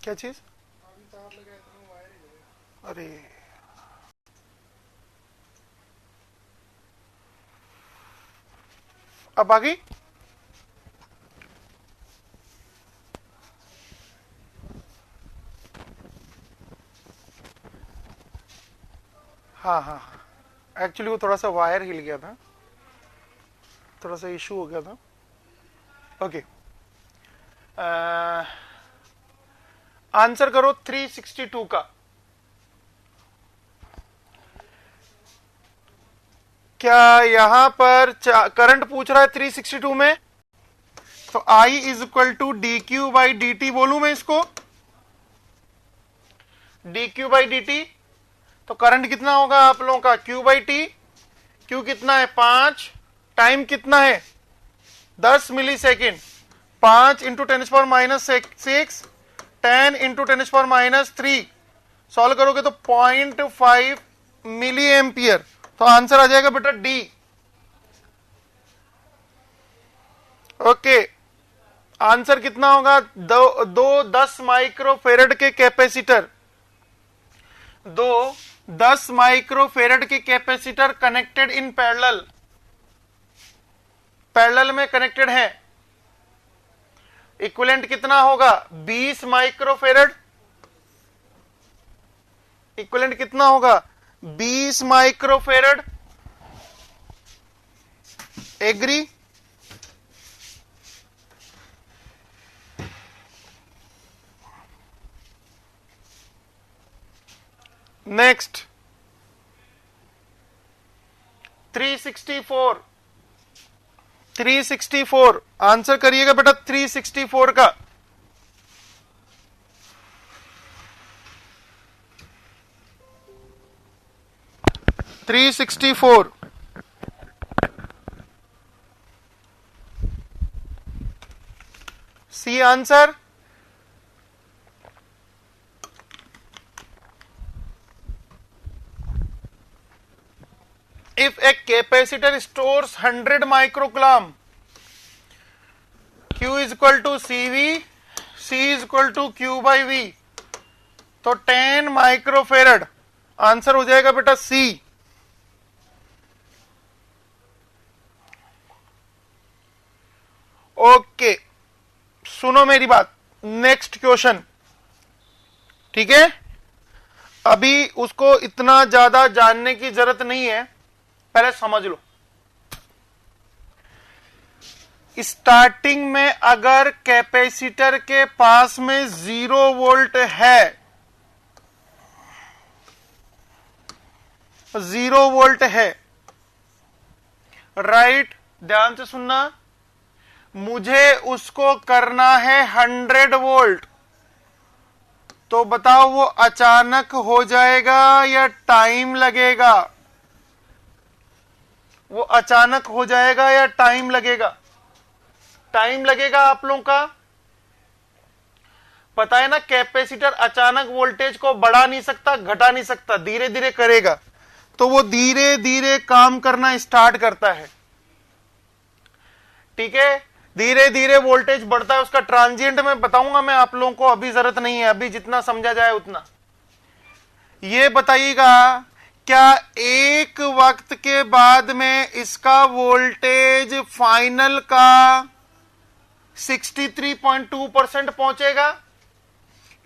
क्या चीज? अरे अब आ गई? हाँ हाँ हाँ, एक्चुअली वो थोड़ा सा वायर हिल गया था, थोड़ा सा इशू हो गया था। ओके, आंसर करो 362 का। क्या यहां पर करंट पूछ रहा है 362 में? तो I is equal to d q by d t बोलू मैं इसको, d q by d t. तो करंट कितना होगा आप लोगों का? Q by T. क्यू कितना है? 5। टाइम कितना है? 10 मिली सेकेंड। 5 into 10⁻⁻6, 10 into 10⁻⁻3। सॉल्व करोगे तो 0.5 मिली एम्पियर। तो आंसर आ जाएगा बेटा डी। ओके, आंसर कितना होगा? दो 10 माइक्रोफेरेड के कैपेसिटर, दो 10 माइक्रोफेरेड के capacitor connected in parallel, parallel में कनेक्टेड है। इक्विवेलेंट कितना होगा? 20 माइक्रोफेरेड। इक्विवेलेंट कितना होगा? 20 माइक्रोफेरेड। एग्री? नेक्स्ट 364। 364 आंसर करिएगा बेटा 364 का। Three 364 C answer. If a capacitor stores 100 microcoulomb, Q is equal to CV, C is equal to Q by V, तो 10 माइक्रोफेरेड आंसर हो जाएगा बेटा C। ओके, सुनो मेरी बात, नेक्स्ट क्वेश्चन, ठीक है? अभी उसको इतना ज्यादा जानने की जरूरत नहीं है, पहले समझ लो। स्टार्टिंग में अगर कैपेसिटर के पास में 0 वोल्ट है, 0 वोल्ट है, राइट? ध्यान से सुनना, मुझे उसको करना है 100 वोल्ट। तो बताओ वो अचानक हो जाएगा या टाइम लगेगा? वो अचानक हो जाएगा या टाइम लगेगा? टाइम लगेगा। आप लोगों का पता है ना, कैपेसिटर अचानक वोल्टेज को बढ़ा नहीं सकता, घटा नहीं सकता, धीरे धीरे करेगा। तो वो धीरे धीरे काम करना स्टार्ट करता है, ठीक है? धीरे धीरे वोल्टेज बढ़ता है। उसका ट्रांजिएंट में बताऊंगा मैं आप लोगों को, अभी जरूरत नहीं है, अभी जितना समझा जाए उतना। ये बताइएगा, क्या एक वक्त के बाद में इसका वोल्टेज फाइनल का 63.2% पहुंचेगा?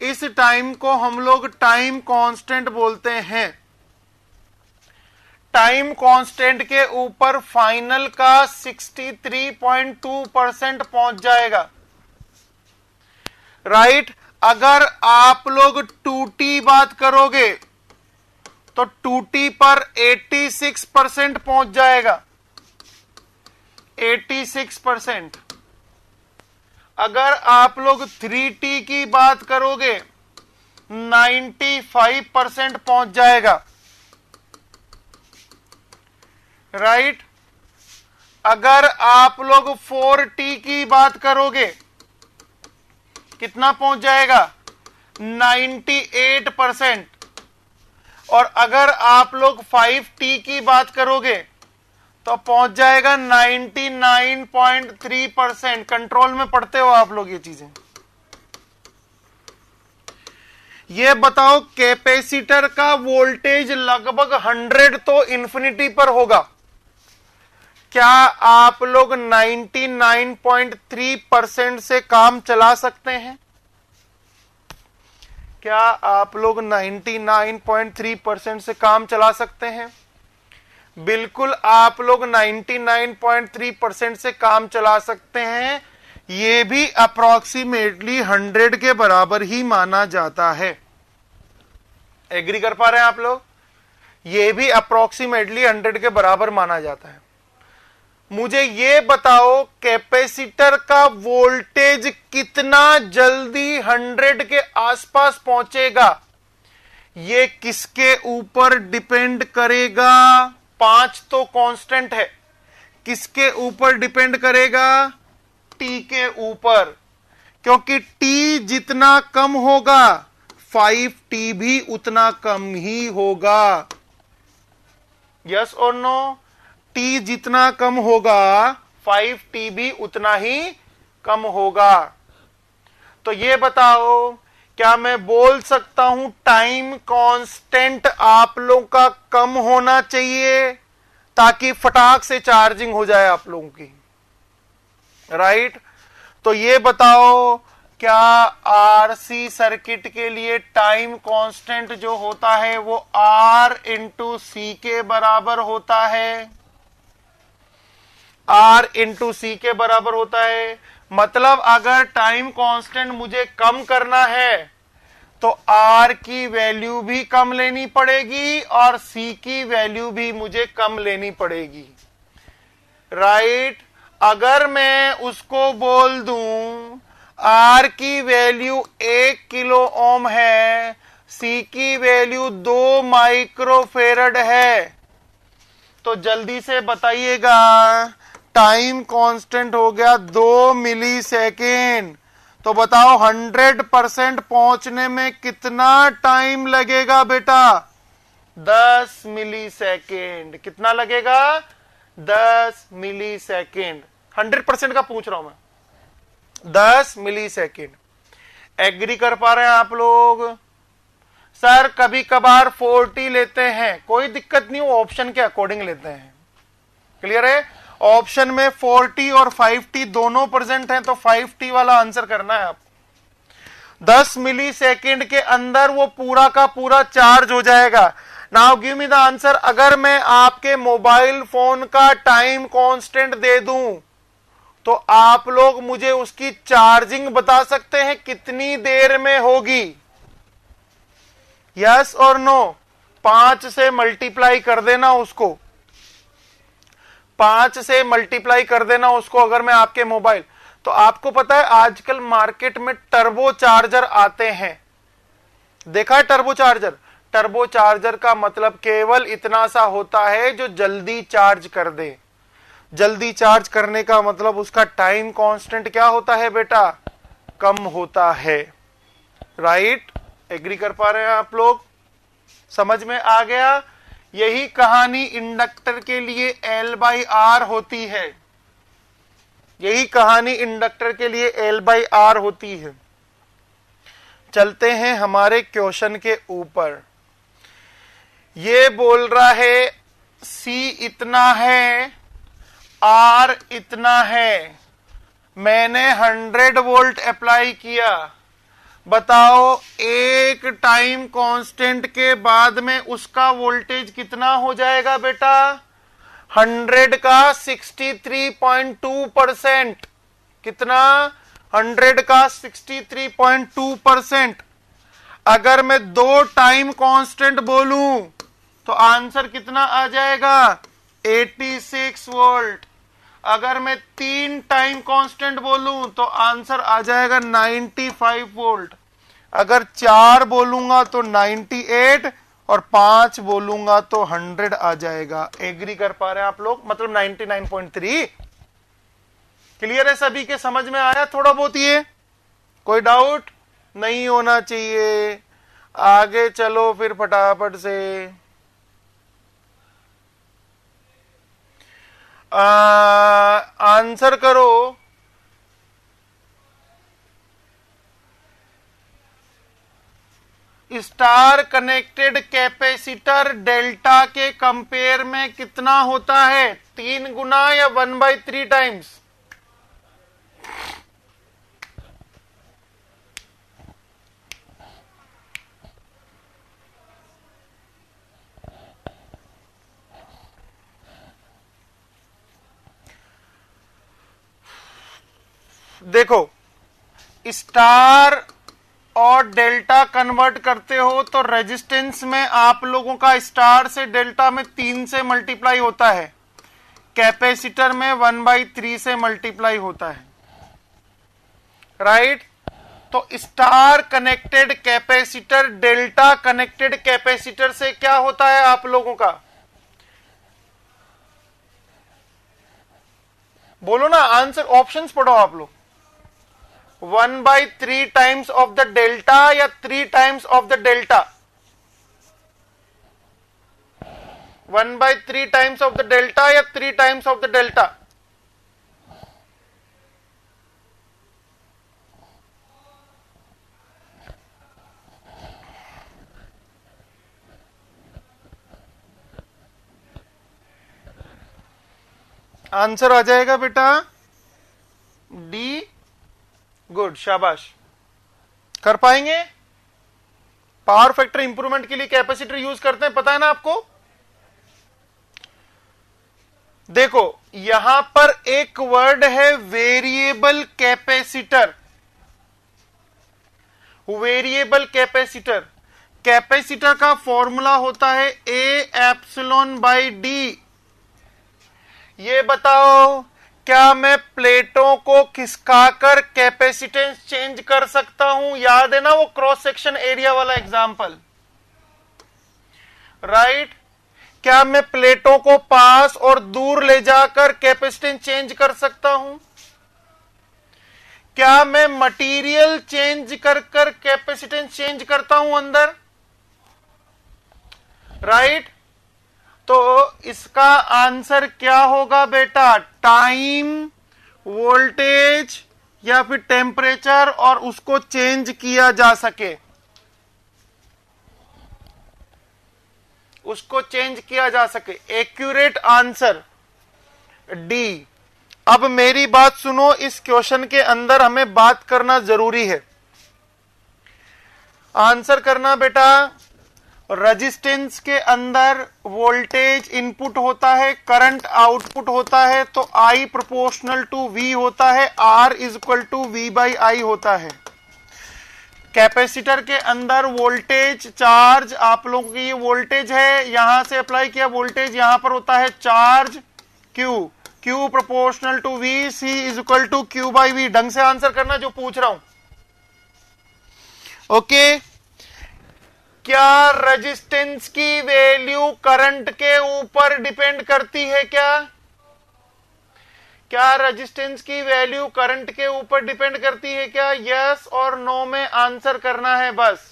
इस टाइम को हम लोग टाइम कांस्टेंट बोलते हैं। टाइम कांस्टेंट के ऊपर फाइनल का 63.2% पहुंच जाएगा, राइट? अगर आप लोग 2T बात करोगे तो 2T पर 86% पहुंच जाएगा, 86%। अगर आप लोग 3T की बात करोगे 95% पहुंच जाएगा, राइट? अगर आप लोग 4T की बात करोगे कितना पहुंच जाएगा? 98%। और अगर आप लोग 5T की बात करोगे तो पहुंच जाएगा 99.3%। कंट्रोल में पढ़ते हो आप लोग ये चीजें, ये बताओ कैपेसिटर का वोल्टेज लगभग 100 तो इंफिनिटी पर होगा। क्या आप लोग 99.3% से काम चला सकते हैं? क्या आप लोग 99.3% से काम चला सकते हैं? बिल्कुल आप लोग 99.3% से काम चला सकते हैं। ये भी अप्रोक्सीमेटली 100 के बराबर ही माना जाता है। एग्री कर पा रहे हैं आप लोग? ये भी अप्रोक्सीमेटली 100 के बराबर माना जाता है। मुझे ये बताओ कैपेसिटर का वोल्टेज कितना जल्दी 100 के आसपास पहुंचेगा? ये किसके ऊपर डिपेंड करेगा? 5 तो कांस्टेंट है। किसके ऊपर डिपेंड करेगा? टी के ऊपर, क्योंकि टी जितना कम होगा 5t भी उतना कम ही होगा। यस और नो? टी जितना कम होगा 5t भी उतना ही कम होगा। तो ये बताओ, क्या मैं बोल सकता हूं टाइम कांस्टेंट आप लोगों का कम होना चाहिए ताकि फटाक से चार्जिंग हो जाए आप लोगों की, राइट? तो ये बताओ, क्या आरसी सर्किट के लिए टाइम कांस्टेंट जो होता है वो R इंटू सी के बराबर होता है? R इंटू सी के बराबर होता है। मतलब अगर टाइम कांस्टेंट मुझे कम करना है तो R की वैल्यू भी कम लेनी पड़ेगी और C की वैल्यू भी मुझे कम लेनी पड़ेगी, राइट? अगर मैं उसको बोल दूं R की वैल्यू 1 किलो ओम है, C की वैल्यू 2 माइक्रोफेरड है, तो जल्दी से बताइएगा टाइम कांस्टेंट हो गया 2 मिली सेकेंड। तो बताओ 100% पहुंचने में कितना टाइम लगेगा बेटा? 10 मिली सेकेंड। कितना लगेगा? 10 मिली सेकेंड। 100% का पूछ रहा हूं मैं, 10 मिली सेकेंड। एग्री कर पा रहे हैं आप लोग? सर कभी कभार 40 लेते हैं, कोई दिक्कत नहीं, वो ऑप्शन के अकॉर्डिंग लेते हैं। क्लियर है? ऑप्शन में 40 और 5t दोनों प्रेजेंट हैं, तो 5t वाला आंसर करना है आप। 10 मिली सेकेंड के अंदर वो पूरा का पूरा चार्ज हो जाएगा। Now give me the answer. अगर मैं आपके मोबाइल फोन का टाइम कांस्टेंट दे दूं तो आप लोग मुझे उसकी चार्जिंग बता सकते हैं कितनी देर में होगी? यस और नो? 5 से मल्टीप्लाई कर देना उसको, 5 से मल्टीप्लाई कर देना उसको। अगर मैं आपके मोबाइल, तो आपको पता है आजकल मार्केट में टर्बो चार्जर आते हैं। देखा है टर्बो चार्जर? टर्बो चार्जर का मतलब केवल इतना सा होता है जो जल्दी चार्ज कर दे। जल्दी चार्ज करने का मतलब उसका टाइम कांस्टेंट क्या होता है बेटा? कम होता है, राइट? एग्री कर पा रहे हैं आप लोग? समझ में आ गया? यही कहानी इंडक्टर के लिए L/R होती है। यही कहानी इंडक्टर के लिए L/R होती है। चलते हैं हमारे क्वेश्चन के ऊपर। ये बोल रहा है C इतना है, R इतना है, मैंने 100 वोल्ट अप्लाई किया। बताओ एक टाइम कांस्टेंट के बाद में उसका वोल्टेज कितना हो जाएगा बेटा? 100 का 63.2%। कितना? 100 का 63.2%। अगर मैं 2 टाइम कांस्टेंट बोलूं तो आंसर कितना आ जाएगा? 86 वोल्ट। अगर मैं 3 टाइम कांस्टेंट बोलूं तो आंसर आ जाएगा 95 वोल्ट। अगर 4 बोलूंगा तो 98 और 5 बोलूंगा तो 100 आ जाएगा। एग्री कर पा रहे हैं आप लोग? मतलब 99.3। क्लियर है सभी के? समझ में आया थोड़ा बहुत? ये कोई डाउट नहीं होना चाहिए। आगे चलो फिर फटाफट से। आंसर करो। स्टार कनेक्टेड कैपेसिटर डेल्टा के कंपेयर में कितना होता है? 3 गुना या 1/3 टाइम्स? देखो, स्टार और डेल्टा कन्वर्ट करते हो तो रेजिस्टेंस में आप लोगों का स्टार से डेल्टा में 3 से मल्टीप्लाई होता है, कैपेसिटर में 1/3 से मल्टीप्लाई होता है, राइट? तो star connected capacitor delta connected capacitor से क्या होता है आप लोगों का? बोलो ना, आंसर, ऑप्शंस पढ़ो आप लोग। 1/3 टाइम्स ऑफ द डेल्टा या 3 times of the delta? 1/3 times of the delta या 3 times of the delta? Answer आ जाएगा बेटा डी। गुड, शाबाश। कर पाएंगे? पावर फैक्टर इंप्रूवमेंट के लिए कैपेसिटर यूज करते हैं, पता है ना आपको? देखो, यहां पर एक वर्ड है variable capacitor. Variable capacitor, capacitor का फॉर्मूला होता है ए एप्सिलॉन बाई डी। ये बताओ, क्या मैं प्लेटों को खिसकाकर कैपेसिटेंस चेंज कर सकता हूं? याद है ना वो क्रॉस सेक्शन एरिया वाला एग्जांपल, राइट? क्या मैं प्लेटों को पास और दूर ले जाकर कैपेसिटेंस चेंज कर सकता हूं? क्या मैं मटेरियल चेंज कर कैपेसिटेंस चेंज करता हूं अंदर, राइट? तो इसका आंसर क्या होगा बेटा? टाइम, वोल्टेज या फिर टेम्परेचर, और उसको चेंज किया जा सके, उसको चेंज किया जा सके। Accurate answer D. अब मेरी बात सुनो, इस क्वेश्चन के अंदर हमें बात करना जरूरी है। आंसर करना बेटा, रेजिस्टेंस के अंदर वोल्टेज इनपुट होता है, करंट आउटपुट होता है, तो I प्रोपोर्शनल टू V होता है, R is equal to V/I होता है। कैपेसिटर के अंदर वोल्टेज, चार्ज, आप लोगों की ये वोल्टेज है, यहां से अप्लाई किया वोल्टेज, यहां पर होता है charge Q, Q proportional to V, C is equal to Q/V। ढंग से आंसर करना जो पूछ रहा हूं, ओके? क्या रेजिस्टेंस की वैल्यू करंट के ऊपर डिपेंड करती है? क्या रेजिस्टेंस की वैल्यू करंट के ऊपर डिपेंड करती है क्या? यस और नो में आंसर करना है बस।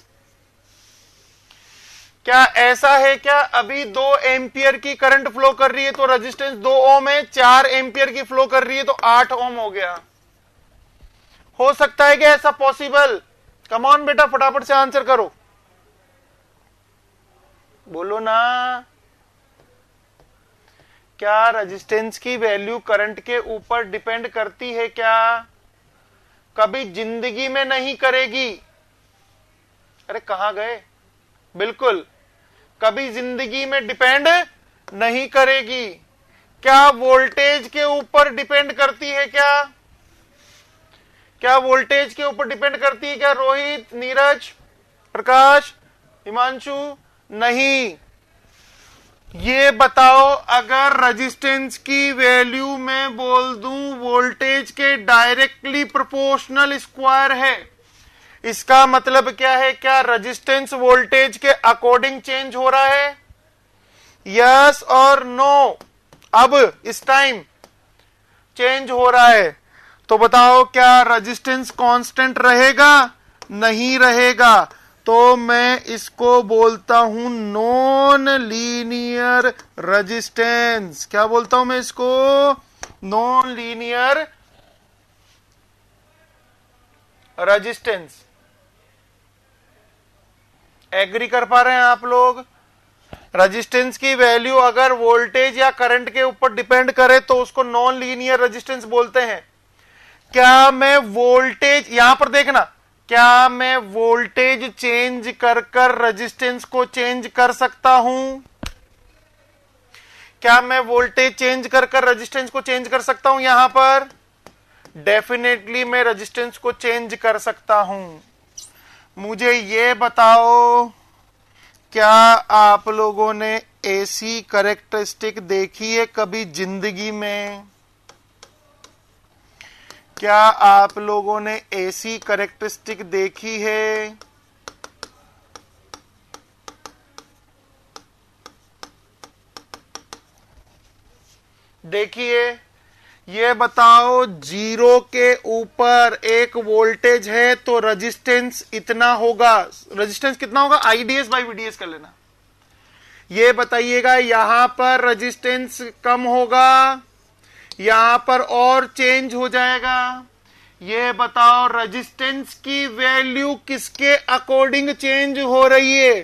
क्या ऐसा है क्या? अभी 2 एम्पियर की करंट फ्लो कर रही है तो रेजिस्टेंस 2 ओम है, 4 एम्पियर की फ्लो कर रही है तो 8 ओम हो गया। हो सकता है क्या ऐसा पॉसिबल? कम ऑन बेटा, फटाफट से आंसर करो, बोलो ना। क्या रेजिस्टेंस की वैल्यू करंट के ऊपर डिपेंड करती है क्या? कभी जिंदगी में नहीं करेगी। अरे कहां गए? बिल्कुल, कभी जिंदगी में डिपेंड नहीं करेगी। क्या वोल्टेज के ऊपर डिपेंड करती है क्या? क्या वोल्टेज के ऊपर डिपेंड करती है क्या? रोहित, नीरज, प्रकाश, हिमांशु? नहीं। ये बताओ, अगर रेजिस्टेंस की वैल्यू मैं बोल दूं वोल्टेज के डायरेक्टली प्रोपोर्शनल स्क्वायर है, इसका मतलब क्या है? क्या रेजिस्टेंस वोल्टेज के अकॉर्डिंग चेंज हो रहा है? यस और नो? अब इस टाइम चेंज हो रहा है, तो बताओ क्या रेजिस्टेंस कांस्टेंट रहेगा? नहीं रहेगा। तो मैं इसको बोलता हूं नॉन लीनियर रेजिस्टेंस। क्या बोलता हूं मैं इसको? Non linear resistance. एग्री कर पा रहे हैं आप लोग? रेजिस्टेंस की वैल्यू अगर वोल्टेज या करंट के ऊपर डिपेंड करे तो उसको नॉन लीनियर रेजिस्टेंस बोलते हैं। क्या मैं वोल्टेज, यहां पर देखना, क्या मैं वोल्टेज चेंज कर कर रेजिस्टेंस को चेंज कर सकता हूं? क्या मैं वोल्टेज चेंज कर कर रेजिस्टेंस को चेंज कर सकता हूं? यहां पर डेफिनेटली मैं रेजिस्टेंस को चेंज कर सकता हूं। मुझे ये बताओ, क्या आप लोगों ने एसी कैरेक्टरिस्टिक देखी है कभी जिंदगी में? क्या आप लोगों ने एसी कैरेक्टरिस्टिक देखी है? देखिए, ये बताओ, जीरो के ऊपर एक वोल्टेज है तो रेजिस्टेंस इतना होगा। रेजिस्टेंस कितना होगा? आईडीएस बाई वीडीएस कर लेना। ये बताइएगा, यहां पर रेजिस्टेंस कम होगा, यहां पर और चेंज हो जाएगा। ये बताओ, रेजिस्टेंस की वैल्यू किसके अकॉर्डिंग चेंज हो रही है?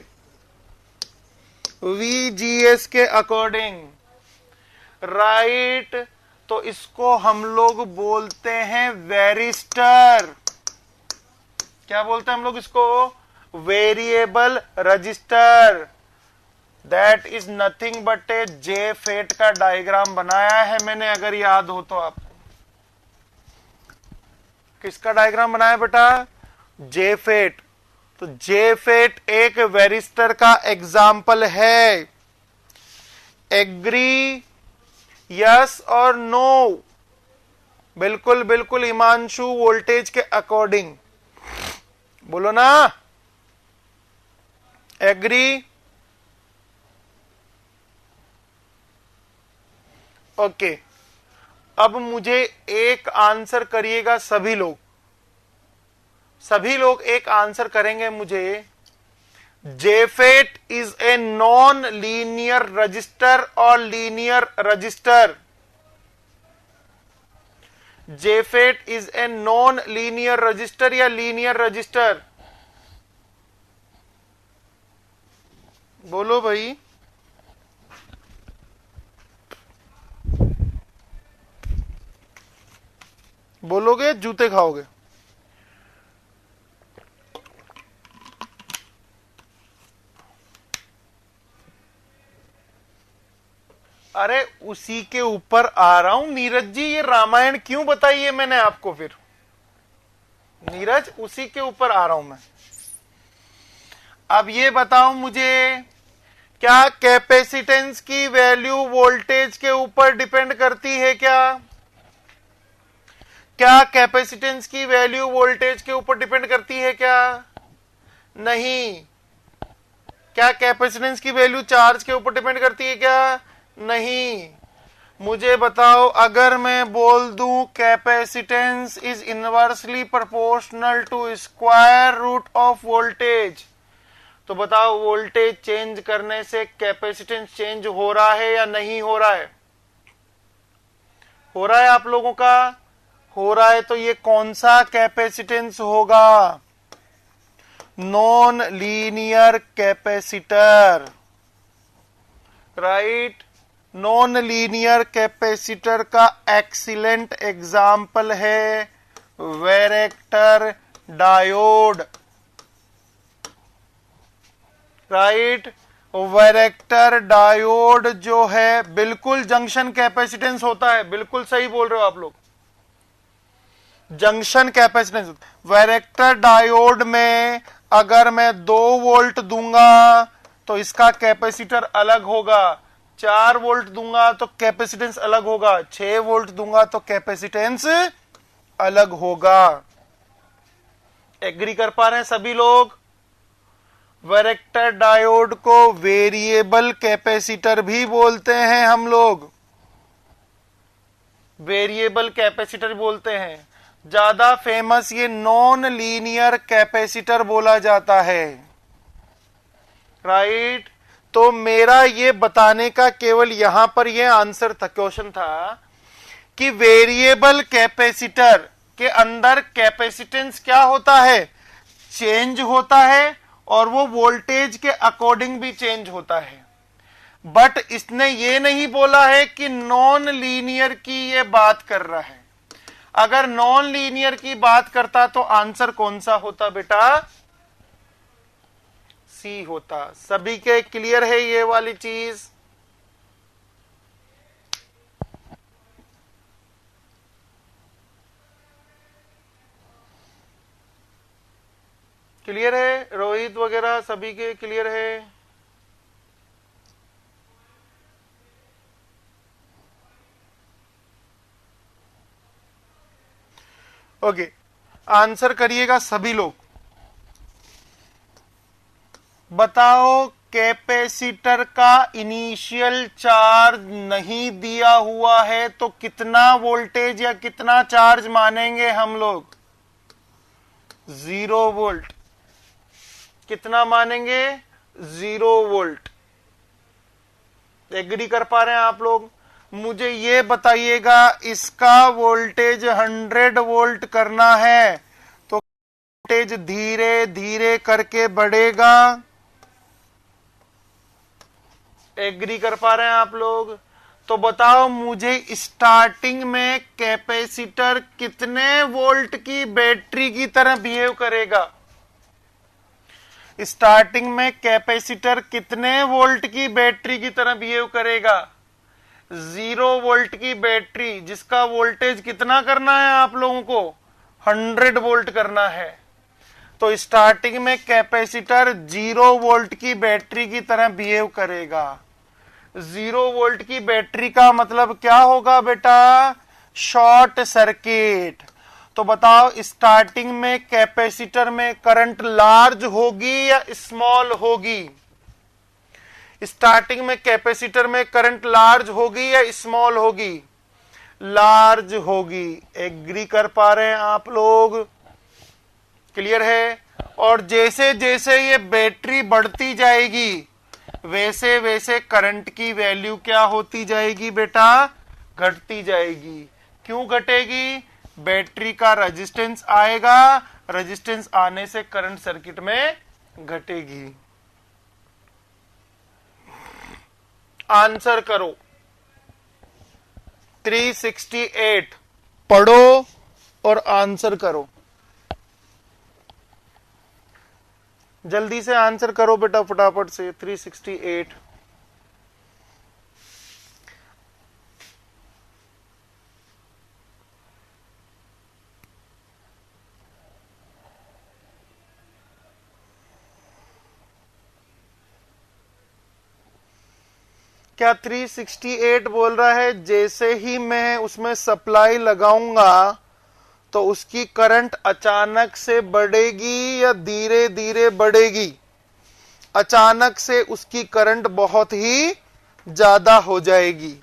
वीजीएस के अकॉर्डिंग, राइट। तो इसको हम लोग बोलते हैं वेरिस्टर। क्या बोलते हैं हम लोग इसको? Variable resistor. That is nothing but a JFET का डायग्राम बनाया है मैंने, अगर याद हो तो। आप किसका डायग्राम बनाया बेटा? जे फेट। तो जे फेट एक वेरिस्टर का एग्जाम्पल है। एग्री, यस और नो? बिल्कुल बिल्कुल हिमांशु, वोल्टेज के अकॉर्डिंग बोलो ना। एग्री? ओके, अब मुझे एक आंसर करिएगा सभी लोग। सभी लोग एक आंसर करेंगे मुझे। JFET is a non linear resistor और linear resistor? JFET is a non linear resistor या लीनियर रजिस्टर? बोलो भाई। बोलोगे जूते खाओगे। अरे उसी के ऊपर आ रहा हूं नीरज जी, ये रामायण क्यों बताई है मैंने आपको? फिर नीरज, उसी के ऊपर आ रहा हूं मैं। अब ये बताओ मुझे, क्या कैपेसिटेंस की वैल्यू वोल्टेज के ऊपर डिपेंड करती है क्या? क्या कैपेसिटेंस की वैल्यू वोल्टेज के ऊपर डिपेंड करती है क्या? नहीं। क्या कैपेसिटेंस की वैल्यू चार्ज के ऊपर डिपेंड करती है क्या? नहीं। मुझे बताओ, अगर मैं बोल दूं capacitance is inversely proportional to square root of voltage, तो बताओ वोल्टेज चेंज करने से कैपेसिटेंस चेंज हो रहा है या नहीं हो रहा है? हो रहा है आप लोगों का? हो रहा है। तो ये कौन सा कैपेसिटेंस होगा? Non linear capacitor, right. Non linear capacitor का एक्सीलेंट एग्जाम्पल है varactor diode, right. Varactor diode जो है बिल्कुल जंक्शन कैपेसिटेंस होता है। बिल्कुल सही बोल रहे हो आप लोग, जंक्शन कैपेसिटेंस। वैरेक्टर डायोड में अगर मैं 2 वोल्ट दूंगा तो इसका कैपेसिटर अलग होगा, 4 वोल्ट दूंगा तो कैपेसिटेंस अलग होगा, 6 वोल्ट दूंगा तो कैपेसिटेंस अलग होगा। एग्री कर पा रहे हैं सभी लोग? वैरेक्टर डायोड को वेरिएबल कैपेसिटर भी बोलते हैं हम लोग, वेरिएबल कैपेसिटर बोलते हैं। ज्यादा फेमस ये नॉन लीनियर कैपेसिटर बोला जाता है, राइट। तो मेरा ये बताने का केवल यहां पर ये आंसर था, क्वेश्चन था कि वेरिएबल कैपेसिटर के अंदर कैपेसिटेंस क्या होता है? चेंज होता है, और वो वोल्टेज के अकॉर्डिंग भी चेंज होता है। बट इसने ये नहीं बोला है कि नॉन लीनियर की ये बात कर रहा है। अगर नॉन लीनियर की बात करता तो आंसर कौन सा होता बेटा? सी होता। सभी के क्लियर है ये वाली चीज? क्लियर है? रोहित वगैरह सभी के क्लियर है? ओके, आंसर करिएगा सभी लोग। बताओ, कैपेसिटर का इनिशियल चार्ज नहीं दिया हुआ है तो कितना वोल्टेज या कितना चार्ज मानेंगे हम लोग? 0 वोल्ट। कितना मानेंगे? 0 वोल्ट। एग्री कर पा रहे हैं आप लोग? मुझे ये बताइएगा, इसका वोल्टेज 100 वोल्ट करना है तो वोल्टेज धीरे धीरे करके बढ़ेगा। एग्री कर पा रहे हैं आप लोग? तो बताओ मुझे, स्टार्टिंग में कैपेसिटर कितने वोल्ट की बैटरी की तरह बिहेव करेगा? स्टार्टिंग में कैपेसिटर कितने वोल्ट की बैटरी की तरह बिहेव करेगा? 0 वोल्ट की बैटरी, जिसका वोल्टेज कितना करना है आप लोगों को? 100 वोल्ट करना है। तो स्टार्टिंग में कैपेसिटर 0 वोल्ट की बैटरी की तरह बिहेव करेगा। 0 वोल्ट की बैटरी का मतलब क्या होगा बेटा? Short circuit. तो बताओ, स्टार्टिंग में कैपेसिटर में करंट लार्ज होगी या स्मॉल होगी? स्टार्टिंग में कैपेसिटर में करंट लार्ज होगी या स्मॉल होगी? लार्ज होगी। एग्री कर पा रहे हैं आप लोग? क्लियर है? और जैसे जैसे ये बैटरी बढ़ती जाएगी वैसे वैसे करंट की वैल्यू क्या होती जाएगी बेटा? घटती जाएगी। क्यों घटेगी? बैटरी का रेजिस्टेंस आएगा, रेजिस्टेंस आने से करंट सर्किट में घटेगी। आंसर करो। 368 पढ़ो और आंसर करो। जल्दी से आंसर करो बेटा, फटाफट से। 368। क्या 368 बोल रहा है जैसे ही मैं उसमें सप्लाई लगाऊंगा तो उसकी करंट अचानक से बढ़ेगी या धीरे धीरे बढ़ेगी? अचानक से उसकी करंट बहुत ही ज्यादा हो जाएगी।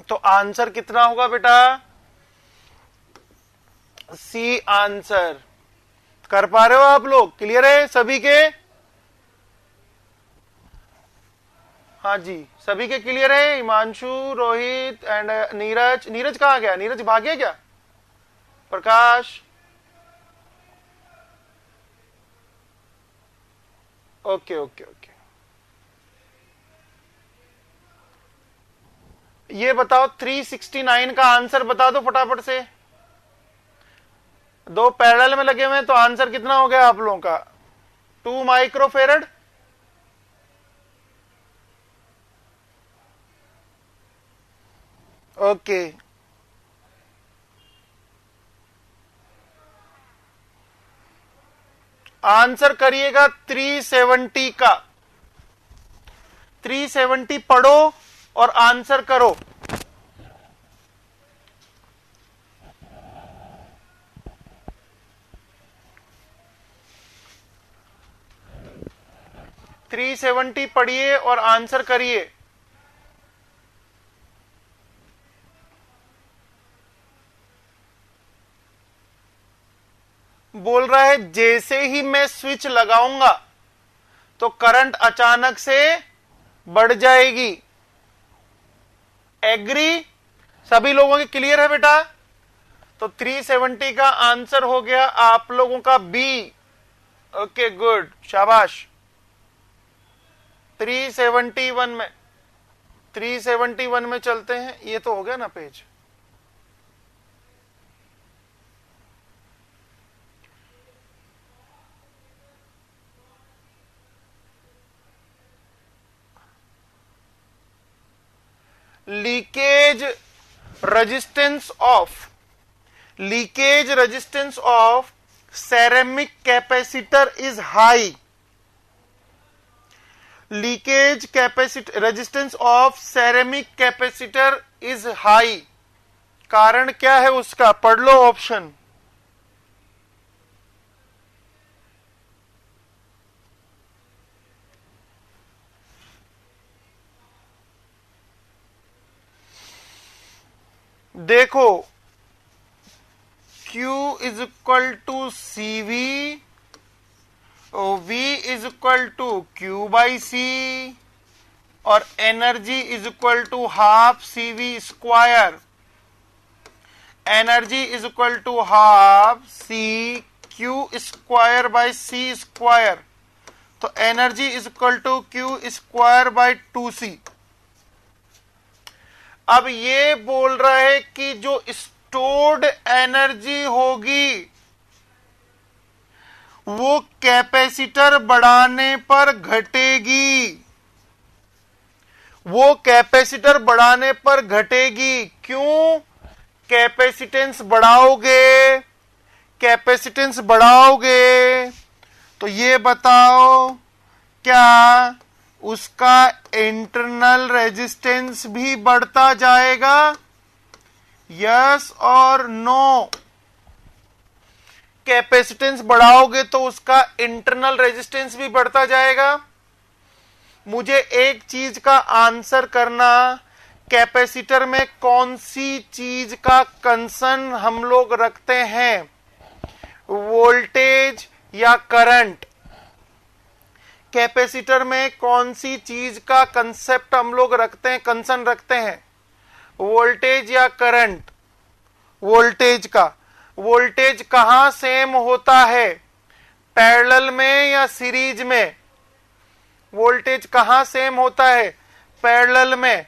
तो आंसर कितना होगा बेटा? C answer. कर पा रहे हो आप लोग? क्लियर है सभी के? हाँ जी, सभी के क्लियर है? हिमांशु, रोहित एंड नीरज। नीरज कहाँ गया? नीरज भाग गया क्या? प्रकाश? Okay okay okay. ये बताओ, 369 का आंसर बता दो फटाफट से। दो पैरेलल में लगे हुए हैं तो आंसर कितना हो गया आप लोगों का? 2 माइक्रोफेरेड। ओके, आंसर करिएगा 370 का। 370 पढ़ो और आंसर करो। थ्री 370 पढ़िए और आंसर करिए। बोल रहा है जैसे ही मैं स्विच लगाऊंगा तो करंट अचानक से बढ़ जाएगी। एग्री? सभी लोगों की क्लियर है बेटा? तो 370 का आंसर हो गया आप लोगों का बी। ओके गुड, शाबाश। 371 में चलते हैं। ये तो हो गया ना page. Leakage resistance of ceramic capacitor is high. Leakage resistance of ceramic capacitor is high. कारण क्या है उसका, पढ़ लो ऑप्शन। देखो Q is equal to CV, V is equal to Q by C, और energy is equal to half CV square. Energy is equal to half CQ square by C square. तो energy is equal to Q square by 2C। अब ये बोल रहा है कि जो stored energy होगी वो कैपेसिटर बढ़ाने पर घटेगी। वो कैपेसिटर बढ़ाने पर घटेगी। क्यों? कैपेसिटेंस बढ़ाओगे तो ये बताओ क्या उसका इंटरनल रेजिस्टेंस भी बढ़ता जाएगा? यस और नो? कैपेसिटेंस बढ़ाओगे तो उसका इंटरनल रेजिस्टेंस भी बढ़ता जाएगा। मुझे एक चीज का आंसर करना, कैपेसिटर में कौन सी चीज का कंसर्न हम लोग रखते हैं, वोल्टेज या करंट? कैपेसिटर में कौन सी चीज का कंसेप्ट हम लोग रखते हैं, कंसर्न रखते हैं, वोल्टेज या करंट? वोल्टेज का। वोल्टेज कहां सेम होता है, पैरेलल में या सीरीज में? वोल्टेज कहां सेम होता है, पैरेलल में।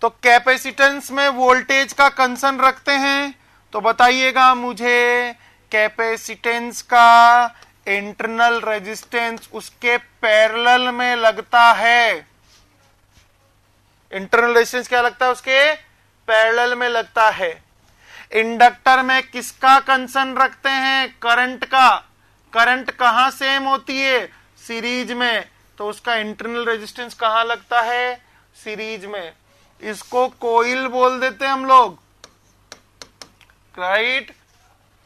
तो कैपेसिटेंस में वोल्टेज का कंसर्न रखते हैं, तो बताइएगा मुझे कैपेसिटेंस का इंटरनल रेजिस्टेंस उसके पैरेलल में लगता है। इंटरनल रेजिस्टेंस क्या लगता है, उसके पैरेलल में लगता है। इंडक्टर में किसका कंसर्न रखते हैं, करंट का। करंट कहां सेम होती है, सीरीज में, तो उसका इंटरनल रेजिस्टेंस कहां लगता है, सीरीज में। इसको कोइल बोल देते हैं हम लोग, राइट?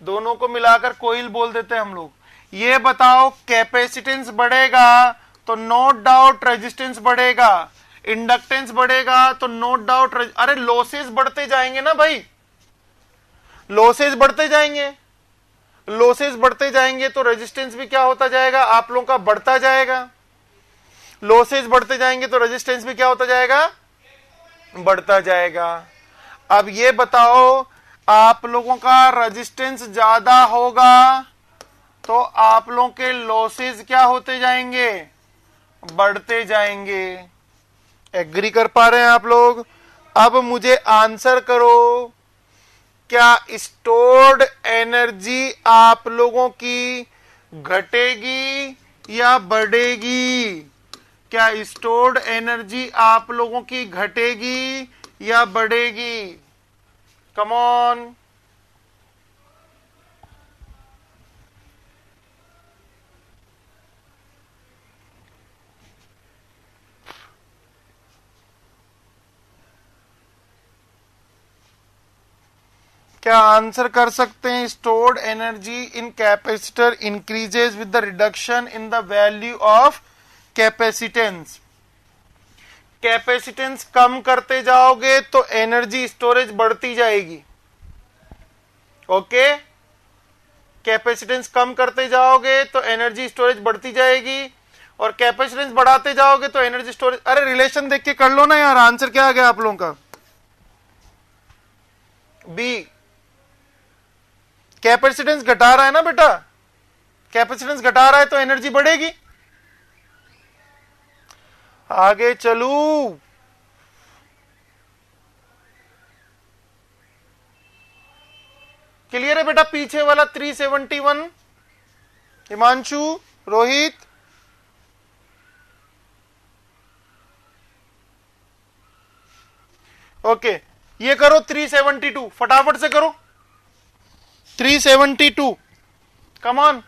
दोनों को मिलाकर कोइल बोल देते हैं हम लोग। ये बताओ कैपेसिटेंस बढ़ेगा तो नो डाउट रेजिस्टेंस बढ़ेगा, इंडक्टेंस बढ़ेगा तो नो डाउट अरे लॉसेस बढ़ते जाएंगे ना भाई, लॉसेस बढ़ते जाएंगे। लॉसेस बढ़ते जाएंगे तो रेजिस्टेंस भी क्या होता जाएगा, आप लोगों का बढ़ता जाएगा। लॉसेस बढ़ते जाएंगे तो रेजिस्टेंस भी क्या होता जाएगा, बढ़ता जाएगा। अब ये बताओ आप लोगों का रेजिस्टेंस ज्यादा होगा तो आप लोगों के लॉसेस क्या होते जाएंगे, बढ़ते जाएंगे। एग्री कर पा रहे हैं आप लोग? अब मुझे आंसर करो, क्या स्टोर्ड एनर्जी आप लोगों की घटेगी या बढ़ेगी? क्या स्टोर्ड एनर्जी आप लोगों की घटेगी या बढ़ेगी? Come on. क्या आंसर कर सकते हैं? Stored energy in capacitor increases with the reduction in the value of capacitance. Capacitance कम करते जाओगे तो एनर्जी स्टोरेज बढ़ती जाएगी। ओके, कैपेसिटेंस कम करते जाओगे तो एनर्जी स्टोरेज बढ़ती जाएगी, और कैपेसिटेंस बढ़ाते जाओगे तो एनर्जी स्टोरेज। अरे रिलेशन देख के कर लो ना यार, आंसर क्या आ गया आप लोगों का? बी। कैपेसिटेंस घटा रहा है ना बेटा, कैपेसिटेंस घटा रहा है तो एनर्जी बढ़ेगी। आगे चलू, क्लियर है बेटा पीछे वाला 371? हिमांशु, रोहित, ओके ये करो 372, फटाफट से करो 372, come on.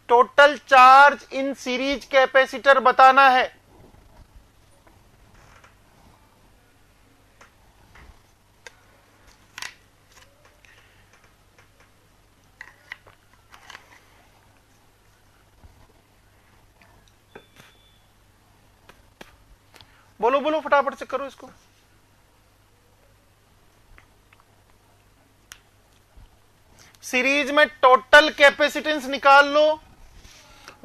Total charge in series capacitor बताना है। बोलो बोलो फटाफट से करो इसको। सीरीज में टोटल कैपेसिटेंस निकाल लो,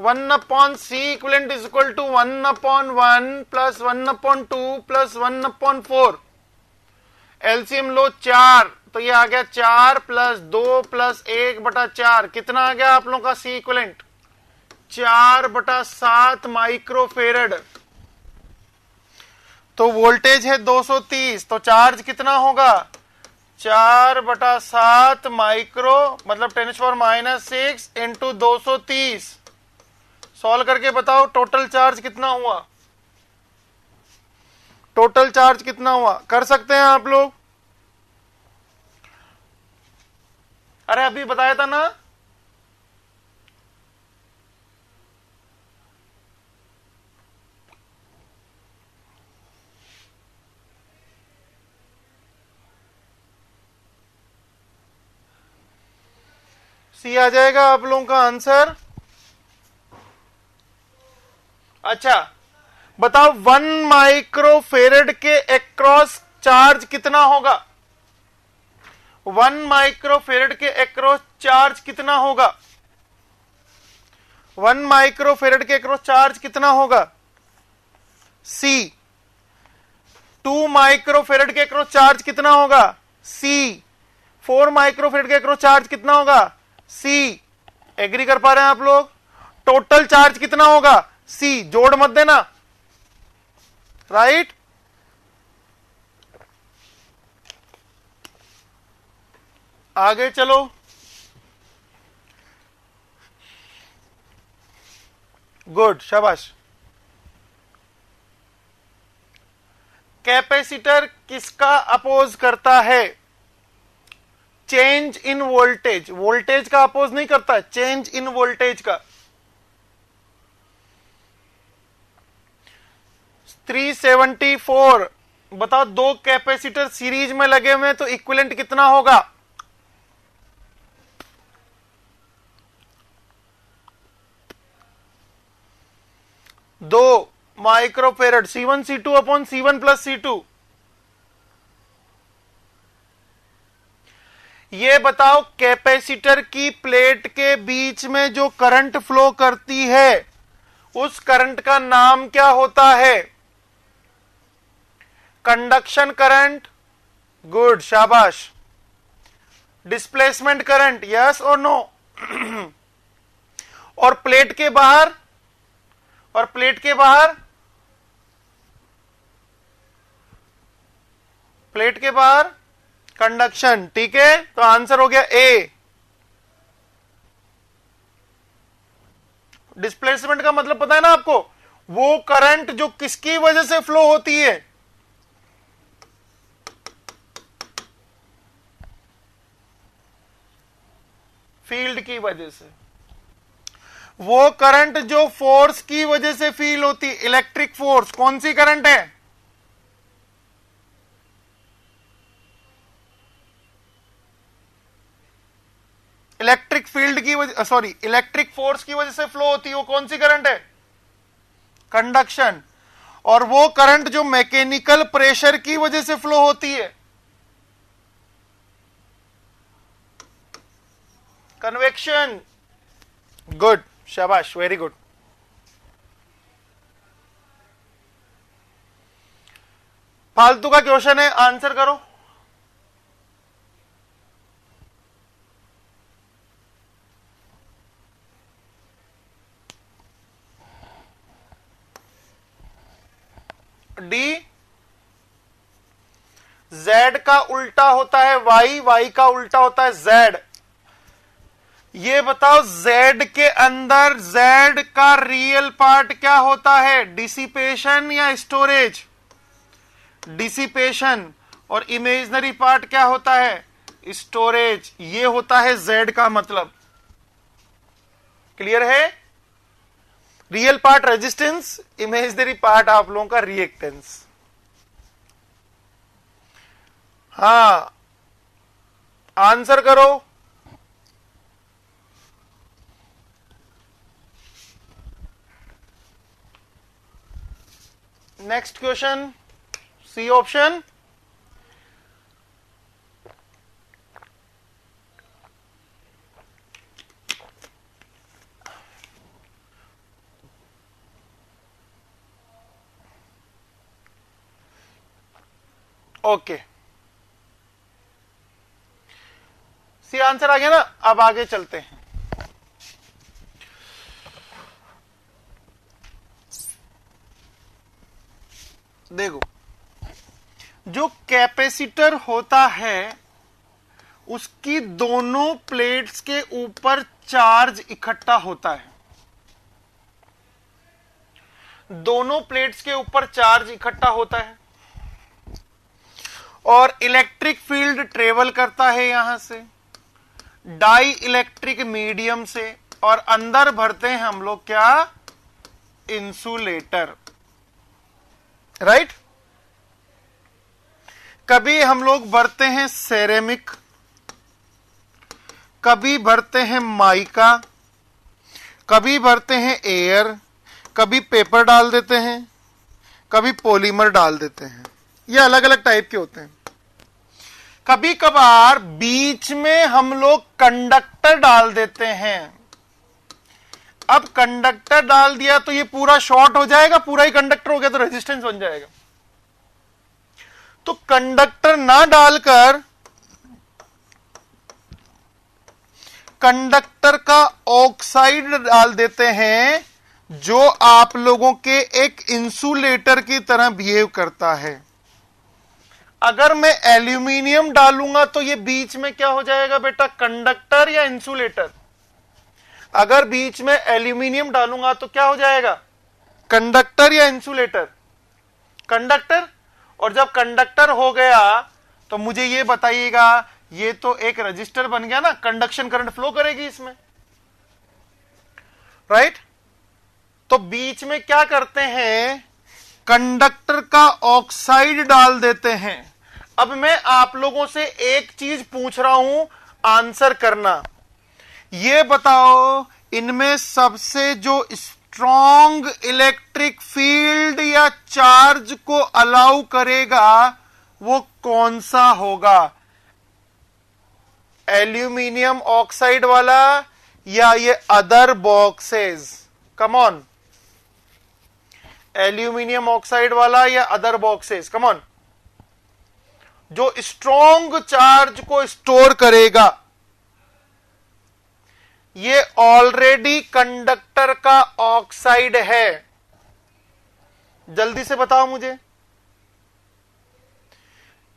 1/C equivalent is equal to 1/1 plus 1/2 plus 1/4। LCM लो 4, तो ये आ गया 4 प्लस 2 प्लस 1/4। कितना आ गया आप लोगों का सी इक्विवेलेंट? 4/7 माइक्रोफेरेड। तो वोल्टेज है 230, तो चार्ज कितना होगा? 4/7 माइक्रो मतलब 10⁻⁻6 इंटू 230। सॉल्व करके बताओ टोटल चार्ज कितना हुआ? टोटल चार्ज कितना हुआ? कर सकते हैं आप लोग? अरे अभी बताया था ना। सी आ जाएगा आप लोगों का आंसर। अच्छा बताओ 1 माइक्रोफेरेड के अक्रॉस चार्ज कितना होगा? 1 माइक्रोफेरेड के अक्रॉस चार्ज कितना होगा? 1 माइक्रोफेरेड के अक्रॉस चार्ज कितना होगा? सी। 2 माइक्रोफेरेड के अक्रॉस चार्ज कितना होगा? सी। 4 माइक्रोफेरेड के अक्रॉस चार्ज कितना होगा? सी। एग्री कर पा रहे हैं आप लोग? टोटल चार्ज कितना होगा? सी। जोड़ मत देना, राइट? आगे चलो, गुड, शाबाश। कैपेसिटर किसका अपोज करता है? Change in voltage. वोल्टेज का अपोज नहीं करता, चेंज इन वोल्टेज का। 374 बताओ, दो कैपेसिटर सीरीज में लगे हुए तो इक्विवेलेंट कितना होगा? दो microfarad C1 C2 upon C1 plus C2। ये बताओ कैपेसिटर की प्लेट के बीच में जो करंट फ्लो करती है उस करंट का नाम क्या होता है? कंडक्शन करंट, गुड, शाबाश। डिस्प्लेसमेंट करंट, यस और नो? और प्लेट के बाहर, और प्लेट के बाहर, प्लेट के बाहर कंडक्शन। ठीक है, तो आंसर हो गया ए। डिस्प्लेसमेंट का मतलब पता है ना आपको? वो करंट जो किसकी वजह से फ्लो होती है? फील्ड की वजह से। वो करंट जो फोर्स की वजह से फील होती, इलेक्ट्रिक फोर्स, कौन सी करंट है? इलेक्ट्रिक फील्ड की वजह, सॉरी, इलेक्ट्रिक फोर्स की वजह से फ्लो होती है, वो कौन सी करंट है? कंडक्शन। और वो करंट जो मैकेनिकल प्रेशर की वजह से फ्लो होती है, कन्वेक्शन। गुड, शाबाश, वेरी गुड। फालतू का क्वेश्चन है, आंसर करो। डी। Z का उल्टा होता है Y, Y का उल्टा होता है Z। ये बताओ Z के अंदर Z का रियल पार्ट क्या होता है, डिसिपेशन या स्टोरेज? डिसिपेशन। और इमेजिनरी पार्ट क्या होता है, स्टोरेज। ये होता है Z का मतलब। क्लियर है? Real part resistance, imaginary part आप लोगों का रिएक्टेंस। हाँ, आंसर करो। Next question, C option. Okay, C answer आ गया ना। अब आगे चलते हैं। देखो, जो कैपेसिटर होता है उसकी दोनों प्लेट्स के ऊपर चार्ज इकट्ठा होता है। दोनों प्लेट्स के ऊपर चार्ज इकट्ठा होता है और इलेक्ट्रिक फील्ड ट्रेवल करता है यहां से डाई इलेक्ट्रिक मीडियम से, और अंदर भरते हैं हम लोग क्या, इंसुलेटर। राइट? कभी हम लोग भरते हैं सेरेमिक, कभी भरते हैं माइका, कभी भरते हैं एयर, कभी पेपर डाल देते हैं, कभी पॉलीमर डाल देते हैं। ये अलग अलग टाइप के होते हैं। कभी कभार बीच में हम लोग कंडक्टर डाल देते हैं। अब कंडक्टर डाल दिया तो ये पूरा शॉर्ट हो जाएगा, पूरा ही कंडक्टर हो गया तो रेजिस्टेंस बन जाएगा। तो कंडक्टर ना डालकर कंडक्टर का ऑक्साइड डाल देते हैं, जो आप लोगों के एक इंसुलेटर की तरह बिहेव करता है। अगर मैं एल्यूमिनियम डालूंगा तो ये बीच में क्या हो जाएगा बेटा, कंडक्टर या इंसुलेटर? अगर बीच में एल्यूमिनियम डालूंगा तो क्या हो जाएगा, कंडक्टर या इंसुलेटर? कंडक्टर। और जब कंडक्टर हो गया तो मुझे ये बताइएगा, ये तो एक रजिस्टर बन गया ना, कंडक्शन करंट फ्लो करेगी इसमें। राइट? तो बीच में क्या करते हैं, कंडक्टर का ऑक्साइड डाल देते हैं। अब मैं आप लोगों से एक चीज पूछ रहा हूं, आंसर करना। ये बताओ, इनमें सबसे जो स्ट्रॉन्ग इलेक्ट्रिक फील्ड या चार्ज को अलाउ करेगा वो कौन सा होगा, एल्यूमिनियम ऑक्साइड वाला या ये other boxes? Come on, aluminium oxide वाला या अदर बॉक्सेस? Come on. जो स्ट्रॉन्ग चार्ज को स्टोर करेगा, ये ऑलरेडी कंडक्टर का ऑक्साइड है। जल्दी से बताओ मुझे,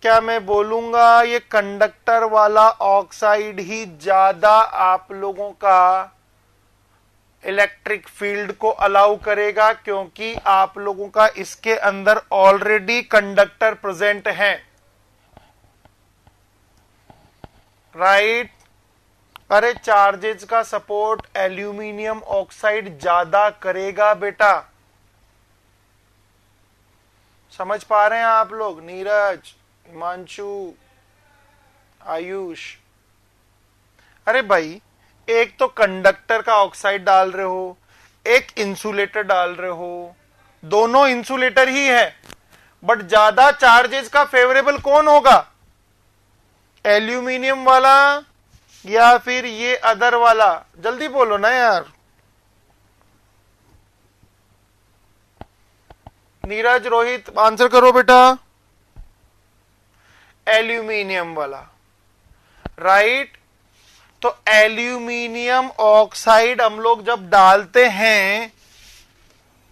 क्या मैं बोलूंगा ये कंडक्टर वाला ऑक्साइड ही ज्यादा आप लोगों का इलेक्ट्रिक फील्ड को अलाउ करेगा, क्योंकि आप लोगों का इसके अंदर ऑलरेडी कंडक्टर प्रेजेंट है? राइट? अरे चार्जेस का सपोर्ट एल्यूमिनियम ऑक्साइड ज्यादा करेगा बेटा। समझ पा रहे हैं आप लोग? नीरज, हिमांशु, आयुष। अरे भाई, एक तो कंडक्टर का ऑक्साइड डाल रहे हो, एक इंसुलेटर डाल रहे हो, दोनों इंसुलेटर ही है, बट ज्यादा चार्जेस का फेवरेबल कौन होगा, एल्यूमिनियम वाला या फिर ये अदर वाला? जल्दी बोलो ना यार। नीरज, रोहित, आंसर करो बेटा। एल्यूमिनियम वाला। राइट? तो एल्यूमिनियम ऑक्साइड हम लोग जब डालते हैं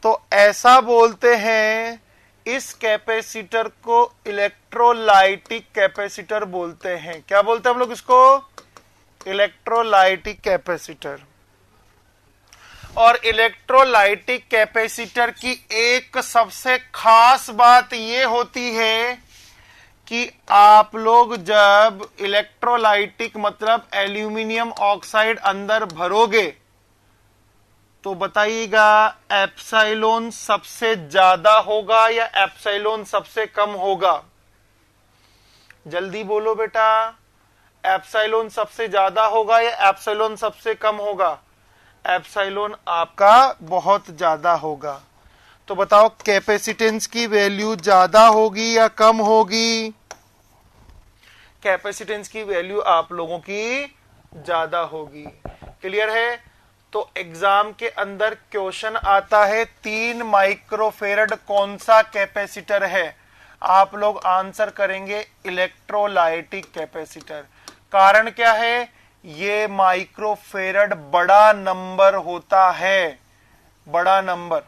तो ऐसा बोलते हैं इस कैपेसिटर को इलेक्ट्रोलाइटिक कैपेसिटर बोलते हैं। क्या बोलते हैं हम लोग इसको? Electrolytic capacitor. और इलेक्ट्रोलाइटिक कैपेसिटर की एक सबसे खास बात यह होती है कि आप लोग जब इलेक्ट्रोलाइटिक मतलब एल्यूमिनियम ऑक्साइड अंदर भरोगे तो बताइएगा एप्सिलॉन सबसे ज्यादा होगा या एप्सिलॉन सबसे कम होगा? जल्दी बोलो बेटा, एप्सिलॉन सबसे ज्यादा होगा या एप्सिलॉन सबसे कम होगा? एप्सिलॉन आपका बहुत ज्यादा होगा। तो बताओ कैपेसिटेंस की वैल्यू ज्यादा होगी या कम होगी? कैपेसिटेंस की वैल्यू आप लोगों की ज्यादा होगी। क्लियर है? तो एग्जाम के अंदर क्वेश्चन आता है 3 माइक्रोफेरड कौन सा कैपेसिटर है? आप लोग आंसर करेंगे इलेक्ट्रोलाइटिक कैपेसिटर। कारण क्या है? ये माइक्रोफेरड बड़ा नंबर होता है, बड़ा नंबर।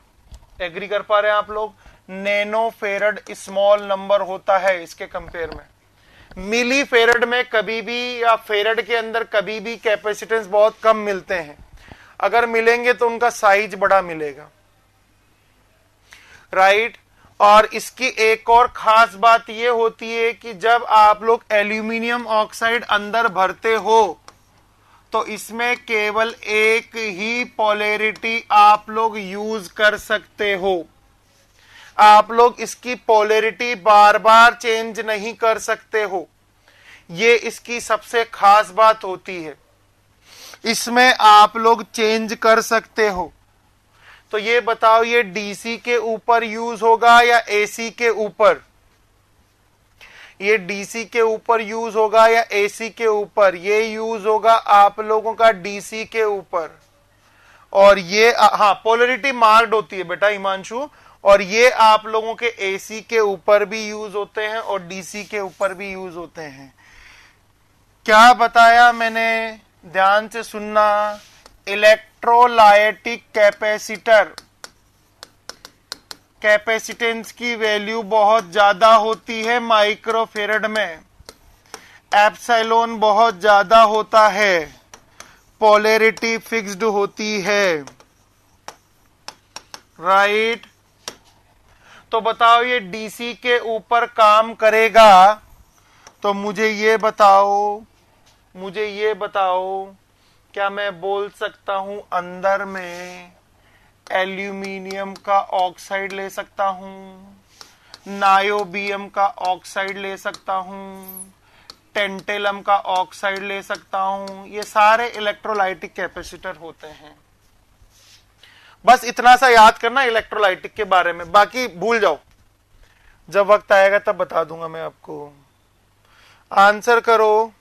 एग्री कर पा रहे हैं आप लोग? नैनोफेरड स्मॉल नंबर होता है इसके कंपेयर में। मिली फेरड में कभी भी या फेरड के अंदर कभी भी कैपेसिटेंस बहुत कम मिलते हैं, अगर मिलेंगे तो उनका साइज बड़ा मिलेगा, राइट। और इसकी एक और खास बात यह होती है कि जब आप लोग एल्यूमिनियम ऑक्साइड अंदर भरते हो तो इसमें केवल एक ही पोलैरिटी आप लोग यूज कर सकते हो। आप लोग इसकी पोलैरिटी बार बार चेंज नहीं कर सकते हो। ये इसकी सबसे खास बात होती है, इसमें आप लोग चेंज कर सकते हो। तो ये बताओ, ये डीसी के ऊपर यूज होगा या एसी के ऊपर? ये डीसी के ऊपर यूज होगा या एसी के ऊपर? ये यूज होगा आप लोगों का डीसी के ऊपर। और ये हाँ पोलैरिटी मार्क्ड होती है बेटा हिमांशु, और ये आप लोगों के एसी के ऊपर भी यूज होते हैं और डीसी के ऊपर भी यूज होते हैं। क्या बताया मैंने? ध्यान से सुनना। इलेक्ट्रोलाइटिक कैपेसिटर कैपेसिटेंस की वैल्यू बहुत ज्यादा होती है माइक्रोफेरड में, एप्सिलॉन बहुत ज्यादा होता है, पोलैरिटी फिक्स्ड होती है, राइट। तो बताओ ये डीसी के ऊपर काम करेगा तो मुझे ये बताओ क्या मैं बोल सकता हूं अंदर में एल्यूमिनियम का ऑक्साइड ले सकता हूं, नायोबियम का ऑक्साइड ले सकता हूं, टेंटेलम का ऑक्साइड ले सकता हूं। ये सारे इलेक्ट्रोलाइटिक कैपेसिटर होते हैं। बस इतना सा याद करना इलेक्ट्रोलाइटिक के बारे में, बाकी भूल जाओ, जब वक्त आएगा तब बता दूंगा मैं आपको। आंसर करो।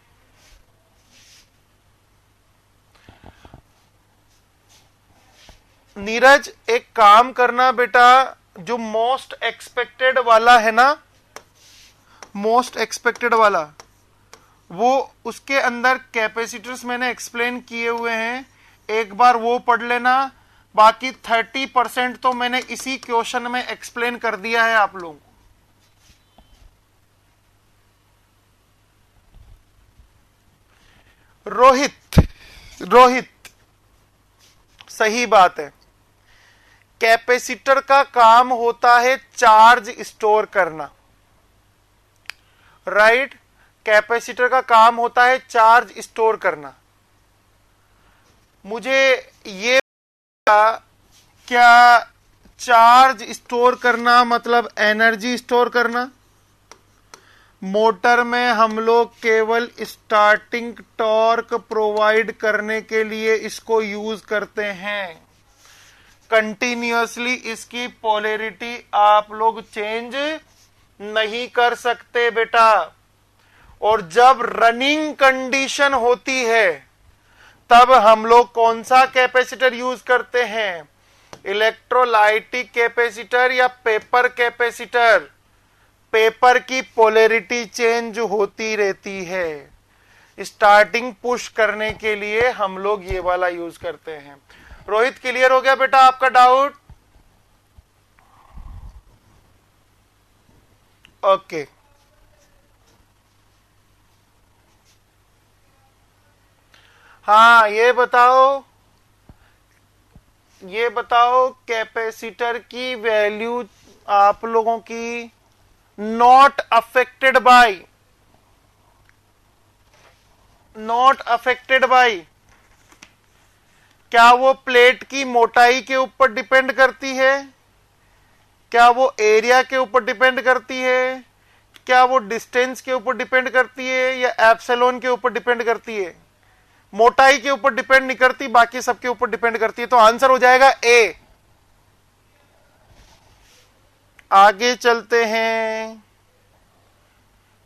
नीरज एक काम करना बेटा, जो मोस्ट एक्सपेक्टेड वाला है ना, मोस्ट एक्सपेक्टेड वाला, वो उसके अंदर कैपेसिटर्स मैंने एक्सप्लेन किए हुए हैं, एक बार वो पढ़ लेना। बाकी 30% तो मैंने इसी क्वेश्चन में एक्सप्लेन कर दिया है आप लोगों को। रोहित सही बात है। कैपेसिटर का काम होता है चार्ज स्टोर करना, राइट। कैपेसिटर का काम होता है चार्ज स्टोर करना। मुझे ये क्या चार्ज स्टोर करना मतलब एनर्जी स्टोर करना? मोटर में हम लोग केवल स्टार्टिंग टॉर्क प्रोवाइड करने के लिए इसको यूज करते हैं। कंटिन्यूअसली इसकी पोलैरिटी आप लोग चेंज नहीं कर सकते बेटा। और जब रनिंग कंडीशन होती है तब हम लोग कौन सा कैपेसिटर यूज करते हैं? इलेक्ट्रोलाइटिक कैपेसिटर या पेपर कैपेसिटर? पेपर की पोलैरिटी चेंज होती रहती है। स्टार्टिंग पुश करने के लिए हम लोग ये वाला यूज करते हैं। रोहित क्लियर हो गया बेटा आपका डाउट? ओके, हाँ ये बताओ कैपेसिटर की वैल्यू आप लोगों की नॉट अफेक्टेड बाय, क्या वो प्लेट की मोटाई के ऊपर डिपेंड करती है, क्या वो एरिया के ऊपर डिपेंड करती है, क्या वो डिस्टेंस के ऊपर डिपेंड करती है, या एप्सिलॉन के ऊपर डिपेंड करती है? मोटाई के ऊपर डिपेंड नहीं करती, बाकी सबके ऊपर डिपेंड करती है। तो आंसर हो जाएगा ए। आगे चलते हैं,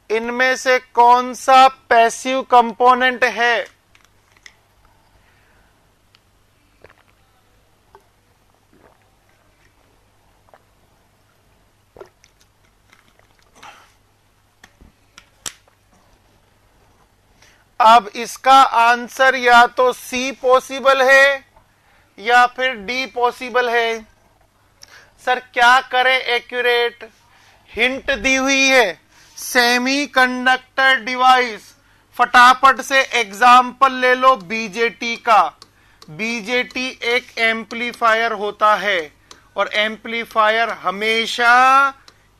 इनमें से कौन सा पैसिव कंपोनेंट है? अब इसका आंसर या तो सी पॉसिबल है या फिर डी पॉसिबल है। सर क्या करें एक्यूरेट? हिंट दी हुई है सेमीकंडक्टर डिवाइस। फटाफट से एग्जाम्पल ले लो बीजेटी का। बीजेटी एक एम्पलीफायर होता है और एम्पलीफायर हमेशा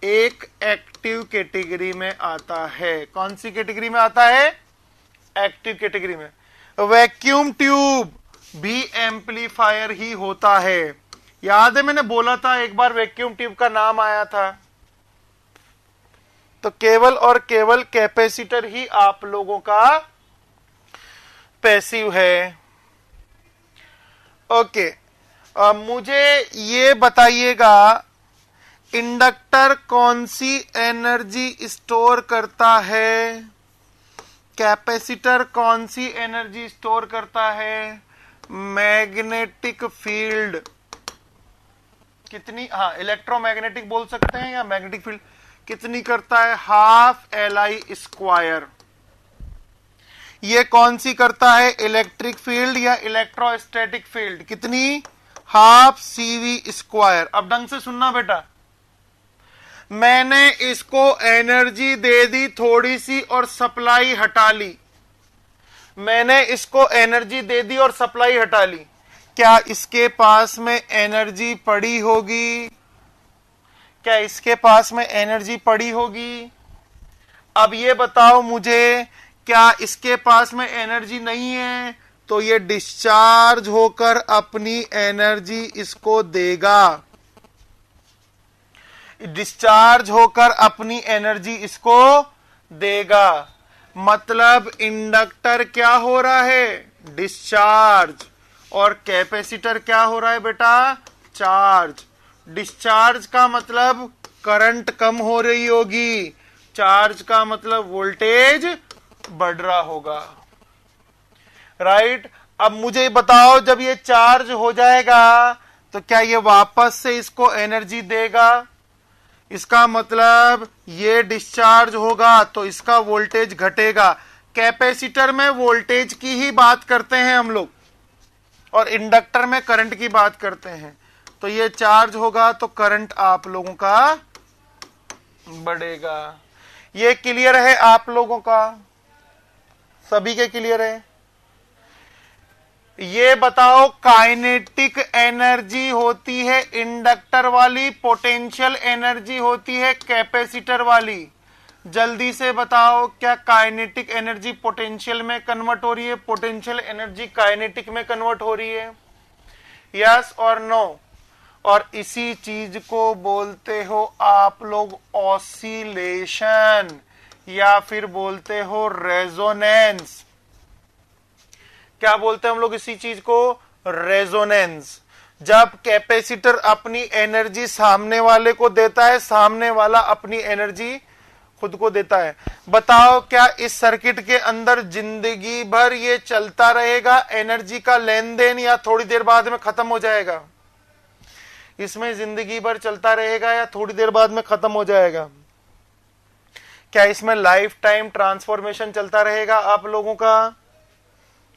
एक एक्टिव कैटेगरी में आता है। कौन सी कैटेगरी में आता है? एक्टिव कैटेगरी में। वैक्यूम ट्यूब भी एम्पलीफायर ही होता है। याद है मैंने बोला था एक बार वैक्यूम ट्यूब का नाम आया था। तो केवल और केवल कैपेसिटर ही आप लोगों का पैसिव है। ओके, मुझे ये बताइएगा इंडक्टर कौन सी एनर्जी स्टोर करता है, कैपेसिटर कौन सी एनर्जी स्टोर करता है? मैग्नेटिक फील्ड कितनी, हाँ इलेक्ट्रोमैग्नेटिक बोल सकते हैं या मैग्नेटिक फील्ड कितनी करता है? Half LI²। ये कौन सी करता है? इलेक्ट्रिक फील्ड या इलेक्ट्रोस्टैटिक फील्ड? कितनी? Half CV²। अब ढंग से सुनना बेटा, मैंने इसको एनर्जी दे दी थोड़ी सी और सप्लाई हटा ली। मैंने इसको एनर्जी दे दी और सप्लाई हटा ली। क्या इसके पास में एनर्जी पड़ी होगी? क्या इसके पास में एनर्जी पड़ी होगी? अब ये बताओ मुझे, क्या इसके पास में एनर्जी नहीं है तो ये डिस्चार्ज होकर अपनी एनर्जी इसको देगा। डिस्चार्ज होकर अपनी एनर्जी इसको देगा। मतलब इंडक्टर क्या हो रहा है? डिस्चार्ज। और कैपेसिटर क्या हो रहा है बेटा? चार्ज। डिस्चार्ज का मतलब करंट कम हो रही होगी, चार्ज का मतलब वोल्टेज बढ़ रहा होगा। राइट। अब मुझे बताओ, जब ये चार्ज हो जाएगा तो क्या ये वापस से इसको एनर्जी देगा? इसका मतलब ये डिस्चार्ज होगा तो इसका वोल्टेज घटेगा। कैपेसिटर में वोल्टेज की ही बात करते हैं हम लोग और इंडक्टर में करंट की बात करते हैं। तो ये चार्ज होगा तो करंट आप लोगों का बढ़ेगा। ये क्लियर है आप लोगों का? सभी के क्लियर है? ये बताओ, काइनेटिक एनर्जी होती है इंडक्टर वाली, पोटेंशियल एनर्जी होती है कैपेसिटर वाली। जल्दी से बताओ, क्या काइनेटिक एनर्जी पोटेंशियल में कन्वर्ट हो रही है, पोटेंशियल एनर्जी काइनेटिक में कन्वर्ट हो रही है? यस और नो? और इसी चीज को बोलते हो आप लोग ऑसिलेशन या फिर बोलते हो रेजोनेंस। क्या बोलते हैं हम लोग इसी चीज को? रेजोनेंस। जब कैपेसिटर अपनी एनर्जी सामने वाले को देता है, सामने वाला अपनी एनर्जी खुद को देता है। बताओ, क्या इस सर्किट के अंदर जिंदगी भर ये चलता रहेगा एनर्जी का लेन देन, या थोड़ी देर बाद में खत्म हो जाएगा? इसमें जिंदगी भर चलता रहेगा या थोड़ी देर बाद में खत्म हो जाएगा? क्या इसमें लाइफ टाइम ट्रांसफॉर्मेशन चलता रहेगा आप लोगों का?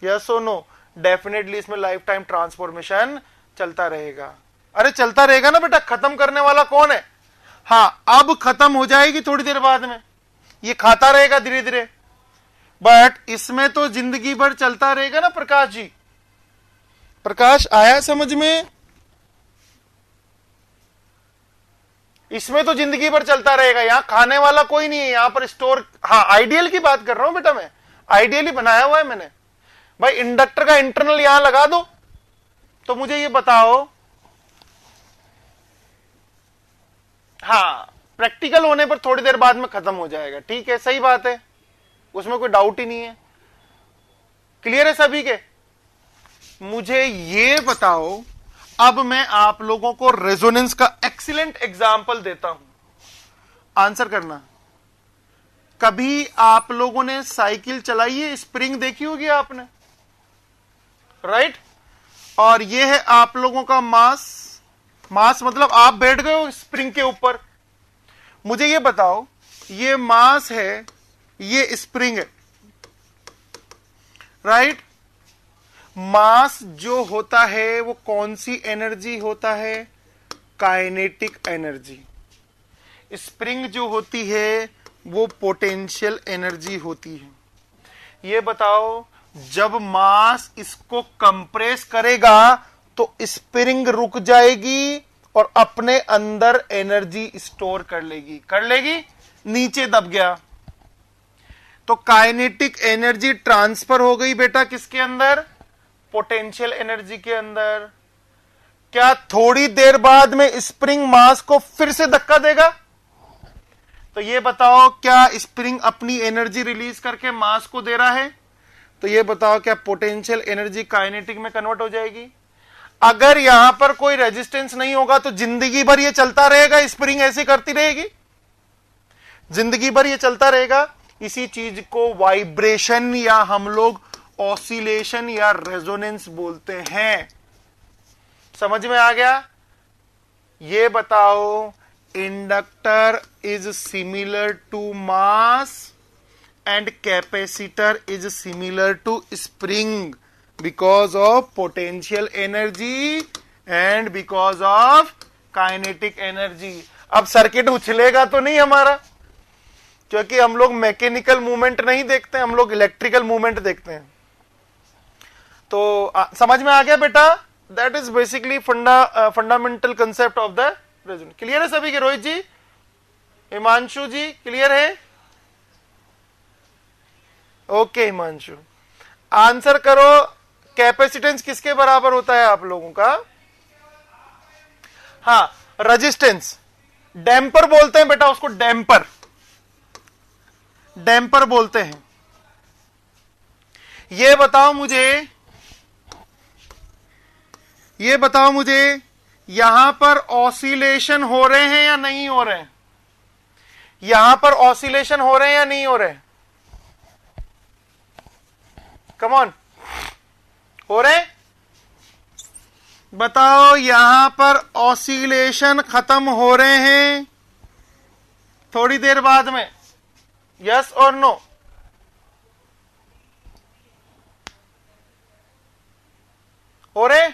यस और नो? डेफिनेटली इसमें लाइफ टाइम ट्रांसफॉर्मेशन चलता रहेगा। अरे चलता रहेगा ना बेटा, खत्म करने वाला कौन है? हाँ, अब खत्म हो जाएगी थोड़ी देर बाद में, ये खाता रहेगा धीरे धीरे, बट इसमें तो जिंदगी भर चलता रहेगा ना प्रकाश जी। प्रकाश आया समझ में? इसमें तो जिंदगी भर चलता रहेगा, यहां खाने वाला कोई नहीं है, यहां पर स्टोर। हाँ, आइडियल की बात कर रहा हूं बेटा, मैं आइडियली बनाया हुआ है मैंने। भाई इंडक्टर का इंटरनल यहां लगा दो, तो मुझे ये बताओ, हाँ प्रैक्टिकल होने पर थोड़ी देर बाद में खत्म हो जाएगा, ठीक है, सही बात है, उसमें कोई डाउट ही नहीं है। क्लियर है सभी के? मुझे ये बताओ, अब मैं आप लोगों को रेजोनेंस का एक्सीलेंट एग्जाम्पल देता हूं, आंसर करना। कभी आप लोगों ने साइकिल चलाई है, स्प्रिंग देखी होगी आपने, राइट? और ये है आप लोगों का मास, मास मतलब आप बैठ गए हो स्प्रिंग के ऊपर। मुझे ये बताओ, ये मास है, ये स्प्रिंग है, राइट? मास जो होता है वो कौन सी एनर्जी होता है? Kinetic energy. स्प्रिंग जो होती है वो पोटेंशियल एनर्जी होती है। ये बताओ, जब मास इसको कंप्रेस करेगा तो स्प्रिंग रुक जाएगी और अपने अंदर एनर्जी स्टोर कर लेगी, नीचे दब गया तो काइनेटिक एनर्जी ट्रांसफर हो गई बेटा किसके अंदर? पोटेंशियल एनर्जी के अंदर। क्या थोड़ी देर बाद में स्प्रिंग मास को फिर से धक्का देगा? तो ये बताओ, क्या स्प्रिंग अपनी एनर्जी रिलीज करके मास को दे रहा है? तो ये बताओ, क्या पोटेंशियल एनर्जी काइनेटिक में कन्वर्ट हो जाएगी? अगर यहां पर कोई रेजिस्टेंस नहीं होगा तो जिंदगी भर ये चलता रहेगा, स्प्रिंग ऐसे करती रहेगी, जिंदगी भर ये चलता रहेगा। इसी चीज को वाइब्रेशन या हम लोग ऑसिलेशन या रेजोनेंस बोलते हैं। समझ में आ गया? ये बताओ, inductor is similar to mass and capacitor is similar to spring because of potential energy and because of kinetic energy। अब सर्किट उछलेगा तो नहीं हमारा, क्योंकि हम लोग मैकेनिकल मूवमेंट नहीं देखते, हम लोग इलेक्ट्रिकल मूवमेंट देखते हैं। तो समझ में आ गया बेटा? That is basically fundamental concept of the resonance. Clear है सभी के? रोहित जी, हिमांशु जी, क्लियर है? ओके हिमांशु, आंसर करो। कैपेसिटेंस किसके बराबर होता है आप लोगों का? हाँ, रेजिस्टेंस। डैम्पर बोलते हैं बेटा उसको, डैम्पर, डैम्पर बोलते हैं। ये बताओ मुझे, यहां पर ऑसिलेशन हो रहे हैं या नहीं हो रहे हैं? यहां पर ऑसिलेशन हो रहे हैं या नहीं हो रहे हैं? कम ऑन, हो रहे? बताओ, यहां पर ऑसिलेशन खत्म हो रहे हैं थोड़ी देर बाद में, यस और नो? हो रहे?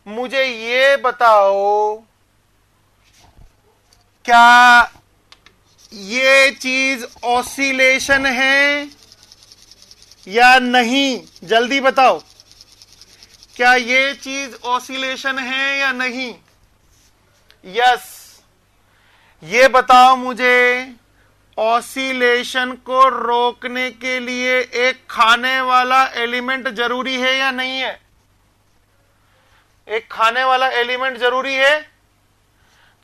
मुझे ये बताओ, क्या ये चीज ऑसिलेशन है या नहीं? जल्दी बताओ, क्या ये चीज ऑसिलेशन है या नहीं? यस। ये बताओ मुझे, ऑसिलेशन को रोकने के लिए एक खाने वाला एलिमेंट जरूरी है या नहीं है? एक खाने वाला एलिमेंट जरूरी है।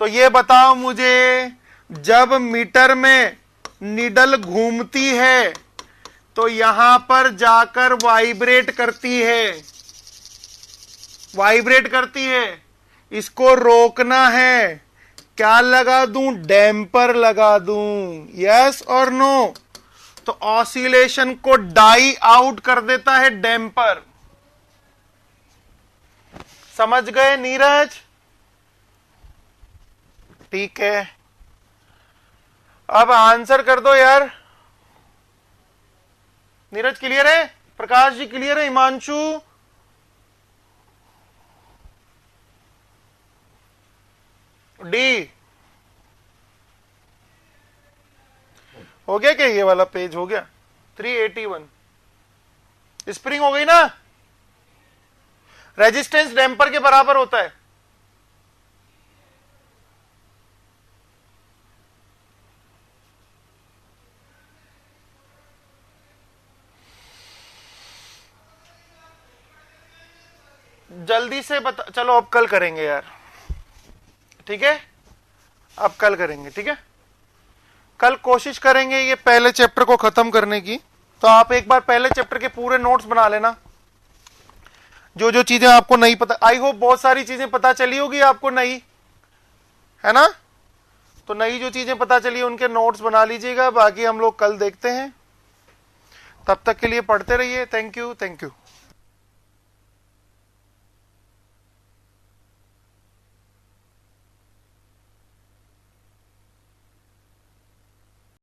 तो ये बताओ मुझे, जब मीटर में नीडल घूमती है तो यहां पर जाकर वाइब्रेट करती है, इसको रोकना है, क्या लगा दूं? डैम्पर लगा दूं, यस और नो? तो ऑसिलेशन को डाई आउट कर देता है डैम्पर। समझ गए नीरज? ठीक है, अब आंसर कर दो यार। नीरज क्लियर है? प्रकाश जी क्लियर है? हिमांशु? डी हो गया क्या? ये वाला पेज हो गया 381। स्प्रिंग हो गई ना, रेजिस्टेंस डैम्पर के बराबर होता है। जल्दी से बता, चलो अब कल करेंगे यार, ठीक है, अब कल करेंगे, ठीक है। कल कोशिश करेंगे ये पहले चैप्टर को खत्म करने की। तो आप एक बार पहले चैप्टर के पूरे नोट्स बना लेना, जो जो चीजें आपको नहीं पता। आई होप बहुत सारी चीजें पता चली होगी आपको नई, है ना। तो नई जो चीजें पता चली उनके नोट्स बना लीजिएगा, बाकी हम लोग कल देखते हैं। तब तक के लिए पढ़ते रहिए। Thank you, thank you.